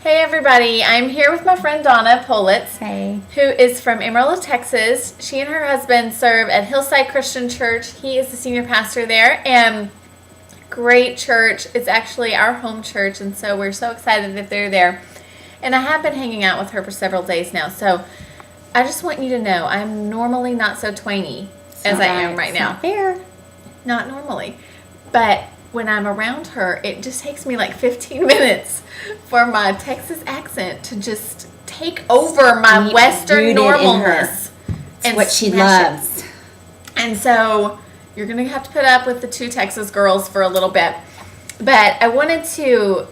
Hey everybody, I'm here with my friend Donna Politz, Hey. who is from Amarillo, Texas. She and her husband serve at Hillside Christian Church. He is the senior pastor there, and great church. It's actually our home church, and so we're so excited that they're there. And I have been hanging out with her for several days now, so I just want you to know I'm normally not so twangy as I am right now. Not fair. Not normally, but when I'm around her, it just takes me like 15 minutes for my Texas accent to just take over my Deep Western rooted in normalness. It's what she smash it. loves. And so you're going to have to put up with the two Texas girls for a little bit. But I wanted to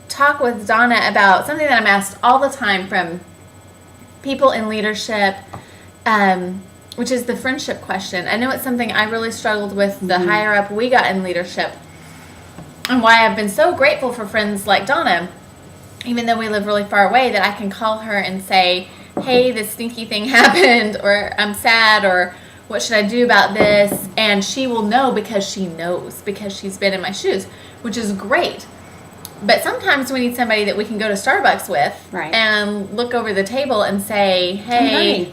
talk with Donna about something that I'm asked all the time from people in leadership, which is the friendship question. I know it's something I really struggled with the higher up we got in leadership, and why I've been so grateful for friends like Donna, even though we live really far away, that I can call her and say, hey, this stinky thing happened, or I'm sad, or what should I do about this? And she will know because she knows, because she's been in my shoes, which is great. But sometimes we need somebody that we can go to Starbucks with and look over the table and say, hey,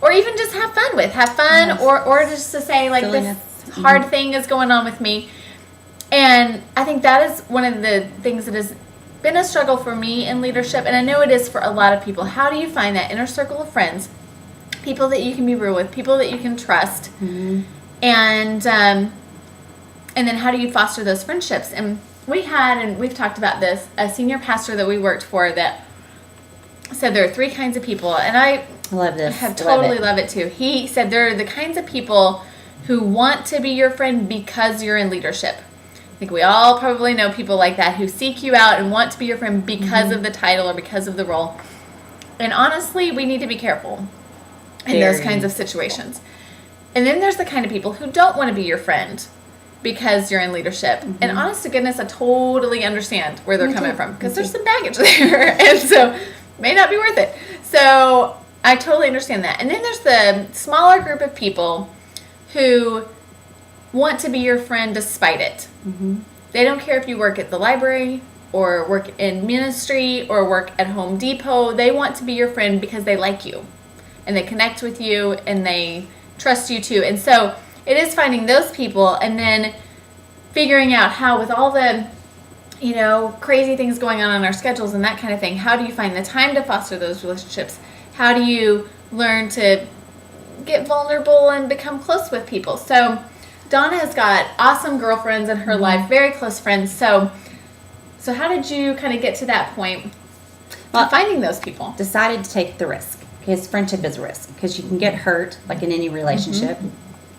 or even just have fun with. Have fun, yes. or just to say, like, this hard thing is going on with me. And I think that is one of the things that has been a struggle for me in leadership, and I know it is for a lot of people. How do you find that inner circle of friends, people that you can be real with, people that you can trust, and then how do you foster those friendships? And we've talked about this, a senior pastor that we worked for that said there are three kinds of people, and I love this. Have totally love it too. He said there are the kinds of people who want to be your friend because you're in leadership. I think we all probably know people like that who seek you out and want to be your friend because of the title or because of the role. And honestly, we need to be careful in those kinds of situations. And then there's the kind of people who don't want to be your friend because you're in leadership. And honest to goodness, I totally understand where they're coming from, because there's some baggage there. And so may not be worth it. So I totally understand that. And then there's the smaller group of people who want to be your friend despite it. They don't care if you work at the library or work in ministry or work at Home Depot. They want to be your friend because they like you and they connect with you and they trust you too. And so it is finding those people and then figuring out how, with all the crazy things going on our schedules and that kind of thing, how do you find the time to foster those relationships? How do you learn to get vulnerable and become close with people? So Donna has got awesome girlfriends in her life, very close friends. So how did you kind of get to that point of finding those people? Decided to take the risk, because friendship is a risk, because you can get hurt, like in any relationship.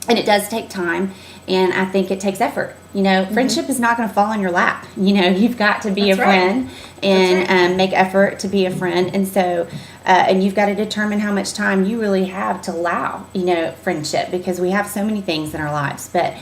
And it does take time, and I think it takes effort. Friendship is not going to fall in your lap. You've got to be a friend and make effort to be a friend. And so, and you've got to determine how much time you really have to allow, friendship, because we have so many things in our lives. But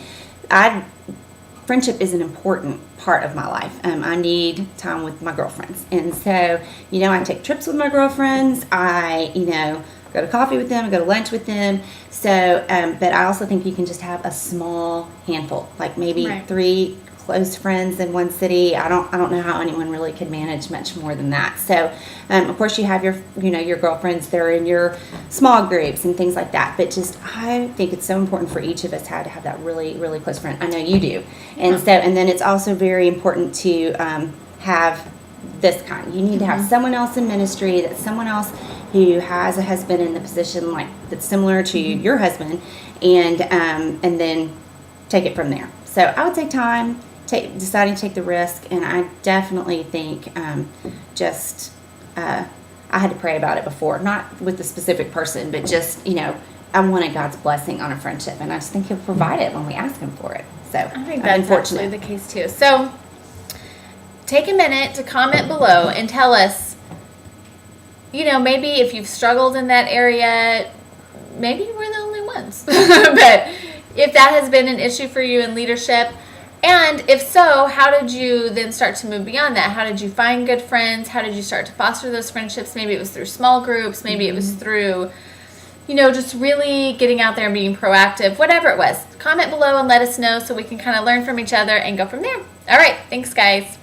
friendship is an important part of my life. I need time with my girlfriends. And so, I take trips with my girlfriends. I, go to coffee with them, go to lunch with them. So, but I also think you can just have a small handful, like maybe 3 close friends in one city. I don't know how anyone really could manage much more than that. So, of course, you have your girlfriends that are in your small groups and things like that. But I think it's so important for each of us to have that really, really close friend. I know you do. And so, and then it's also very important to have this kind. You need to have someone else in ministry, that's someone else who has a husband in the position that's similar to your husband, and then take it from there. So I would take time, deciding to take the risk, and I definitely think I had to pray about it before, not with the specific person, but just I wanted God's blessing on a friendship, and I just think He'll provide it when we ask Him for it. So I think that's actually the case too. So take a minute to comment below and tell us, maybe if you've struggled in that area, maybe we're the only ones. But if that has been an issue for you in leadership, and if so, how did you then start to move beyond that? How did you find good friends? How did you start to foster those friendships? Maybe it was through small groups. Maybe it was through, just really getting out there and being proactive. Whatever it was, comment below and let us know so we can kind of learn from each other and go from there. All right. Thanks, guys.